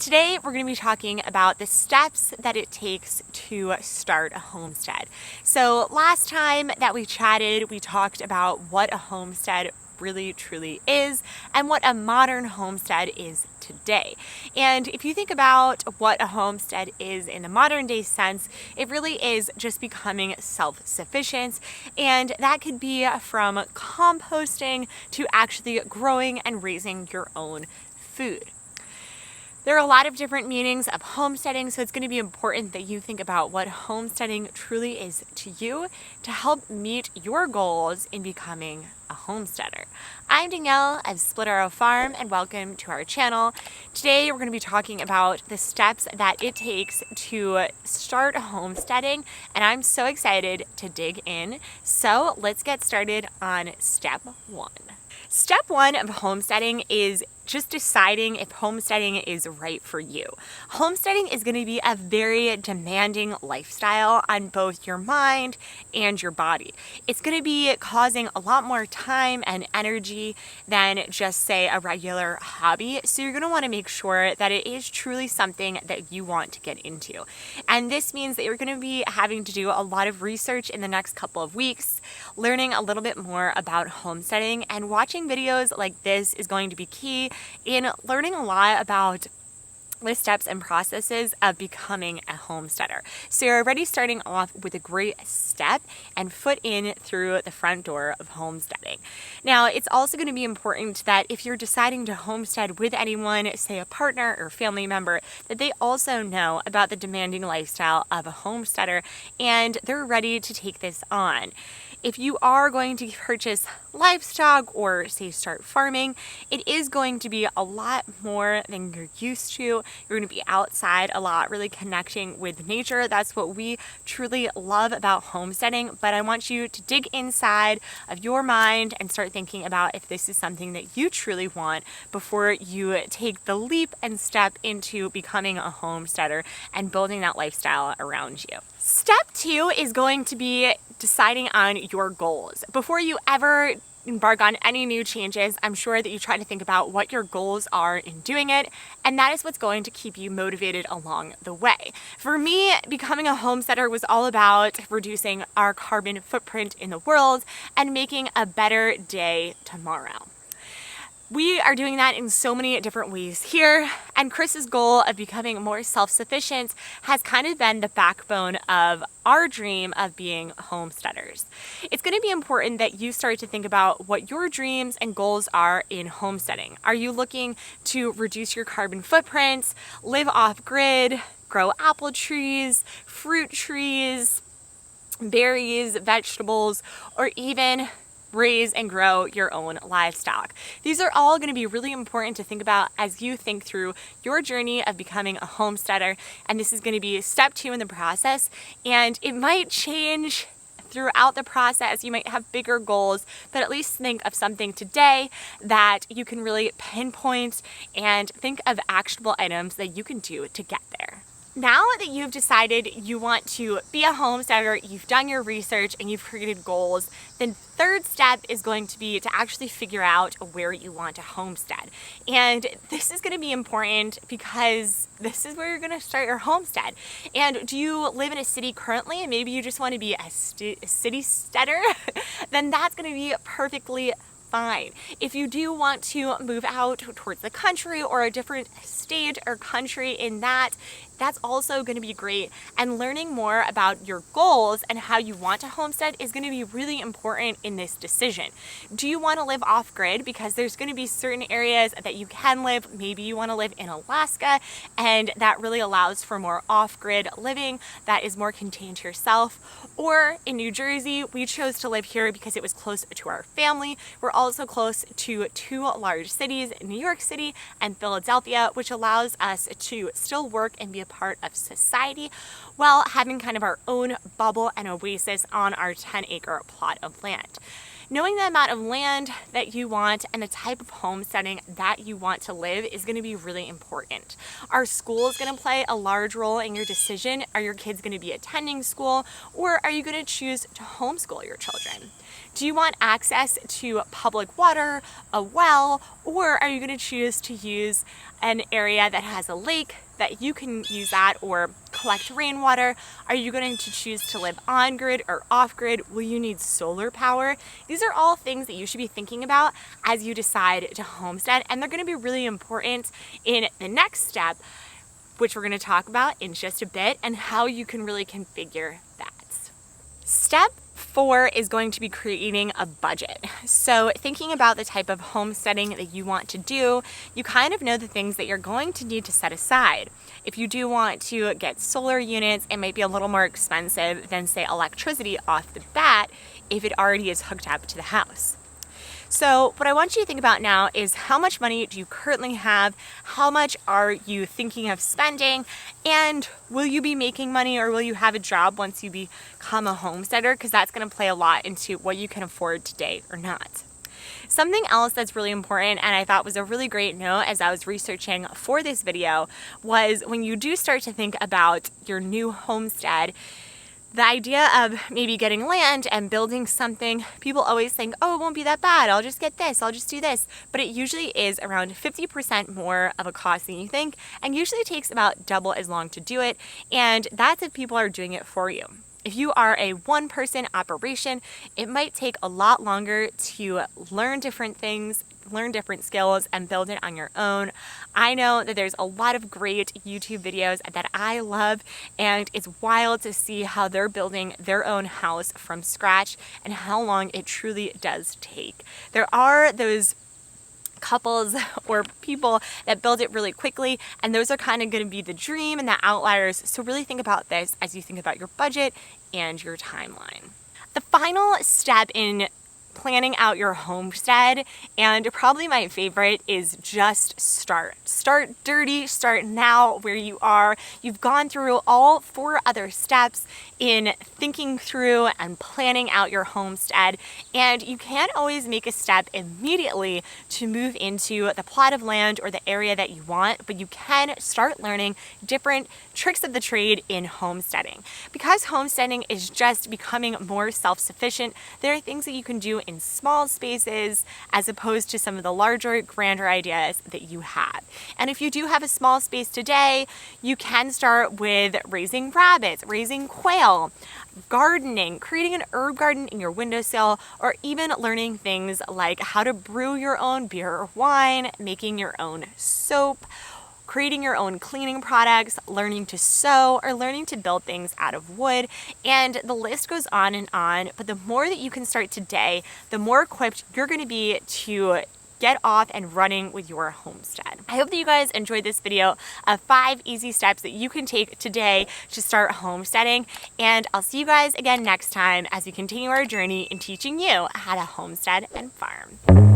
Today we're going to be talking about the steps that it takes to start a homestead. So last time that we chatted, we talked about what a homestead really truly is and what a modern homestead is today. And if you think about what a homestead is in the modern day sense, it really is just becoming self-sufficient, and that could be from composting to actually growing and raising your own food. There are a lot of different meanings of homesteading, so it's going to be important that you think about what homesteading truly is to you to help meet your goals in becoming a homesteader. I'm Danielle of Split Arrow Farm, and welcome to our channel. Today we're going to be talking about the steps that it takes to start homesteading, and I'm so excited to dig in. So let's get started on step one. Step one of homesteading is just deciding if homesteading is right for you. Homesteading is going to be a very demanding lifestyle on both your mind and your body. It's going to be causing a lot more time and energy than just, say, a regular hobby. So you're going to want to make sure that it is truly something that you want to get into. And this means that you're going to be having to do a lot of research in the next couple of weeks, learning a little bit more about homesteading, and watching videos like this is going to be key in learning a lot about the steps and processes of becoming a homesteader. So you're already starting off with a great step and foot in through the front door of homesteading. Now, it's also going to be important that if you're deciding to homestead with anyone, say a partner or family member, that they also know about the demanding lifestyle of a homesteader and they're ready to take this on. If you are going to purchase livestock or, say, start farming, it is going to be a lot more than you're used to. You're going to be outside a lot, really connecting with nature. That's what we truly love about homesteading. But I want you to dig inside of your mind and start thinking about if this is something that you truly want before you take the leap and step into becoming a homesteader and building that lifestyle around you. Step two is going to be deciding on your goals. Before you ever embark on any new changes, I'm sure that you try to think about what your goals are in doing it, and that is what's going to keep you motivated along the way. For me, becoming a homesteader was all about reducing our carbon footprint in the world and making a better day tomorrow. We are doing that in so many different ways here, and Chris's goal of becoming more self-sufficient has kind of been the backbone of our dream of being homesteaders. It's going to be important that you start to think about what your dreams and goals are in homesteading. Are you looking to reduce your carbon footprint, live off-grid, grow apple trees, fruit trees, berries, vegetables, or even raise and grow your own livestock? These are all going to be really important to think about as you think through your journey of becoming a homesteader, and this is going to be step two in the process, and it might change throughout the process. You might have bigger goals, but at least think of something today that you can really pinpoint and think of actionable items that you can do to get there. Now that you've decided you want to be a homesteader, you've done your research and you've created goals, then third step is going to be to actually figure out where you want to homestead. And this is going to be important because this is where you're going to start your homestead. And do you live in a city currently and maybe you just want to be a city-steader? Then that's going to be perfectly fine. If you do want to move out towards the country or a different state or country in that's also going to be great. And learning more about your goals and how you want to homestead is going to be really important in this decision. Do you want to live off-grid? Because there's going to be certain areas that you can live. Maybe you want to live in Alaska, and that really allows for more off-grid living that is more contained to yourself. Or in New Jersey, we chose to live here because it was close to our family. We're also close to two large cities, New York City and Philadelphia, which allows us to still work and be a part of society while having kind of our own bubble and oasis on our 10-acre plot of land. Knowing the amount of land that you want and the type of homesteading that you want to live is going to be really important. Are schools going to play a large role in your decision? Are your kids going to be attending school, or are you going to choose to homeschool your children? Do you want access to public water, a well, or are you going to choose to use an area that has a lake that you can use that or collect rainwater? Are you going to choose to live on grid or off grid? Will you need solar power? These are all things that you should be thinking about as you decide to homestead, and they're going to be really important in the next step, which we're going to talk about in just a bit, and how you can really configure that. Step 4 is going to be creating a budget. So thinking about the type of homesteading that you want to do, you kind of know the things that you're going to need to set aside. If you do want to get solar units, it might be a little more expensive than, say, electricity off the bat if it already is hooked up to the house. So what I want you to think about now is how much money do you currently have? How much are you thinking of spending? And will you be making money, or will you have a job once you become a homesteader? Because that's going to play a lot into what you can afford today or not. Something else that's really important, and I thought was a really great note as I was researching for this video, was when you do start to think about your new homestead, the idea of maybe getting land and building something, people always think, oh, it won't be that bad, I'll just get this, I'll just do this. But it usually is around 50% more of a cost than you think, and usually takes about double as long to do it, and that's if people are doing it for you. If you are a one-person operation, it might take a lot longer to learn different things, learn different skills, and build it on your own. I know that there's a lot of great YouTube videos that I love, and it's wild to see how they're building their own house from scratch and how long it truly does take. There are those couples or people that build it really quickly, and those are kind of going to be the dream and the outliers. So really think about this as you think about your budget and your timeline. The final step in planning out your homestead, and probably my favorite, is just start. Start dirty, start now where you are. You've gone through all 4 other steps in thinking through and planning out your homestead, and you can't always make a step immediately to move into the plot of land or the area that you want, but you can start learning different tricks of the trade in homesteading. Because homesteading is just becoming more self-sufficient, there are things that you can do in small spaces as opposed to some of the larger, grander ideas that you have. And if you do have a small space today, you can start with raising rabbits, raising quail, gardening, creating an herb garden in your windowsill, or even learning things like how to brew your own beer or wine, making your own soap, creating your own cleaning products, learning to sew, or learning to build things out of wood, and the list goes on and on. But the more that you can start today, the more equipped you're going to be to get off and running with your homestead. I hope that you guys enjoyed this video of 5 easy steps that you can take today to start homesteading, and I'll see you guys again next time as we continue our journey in teaching you how to homestead and farm.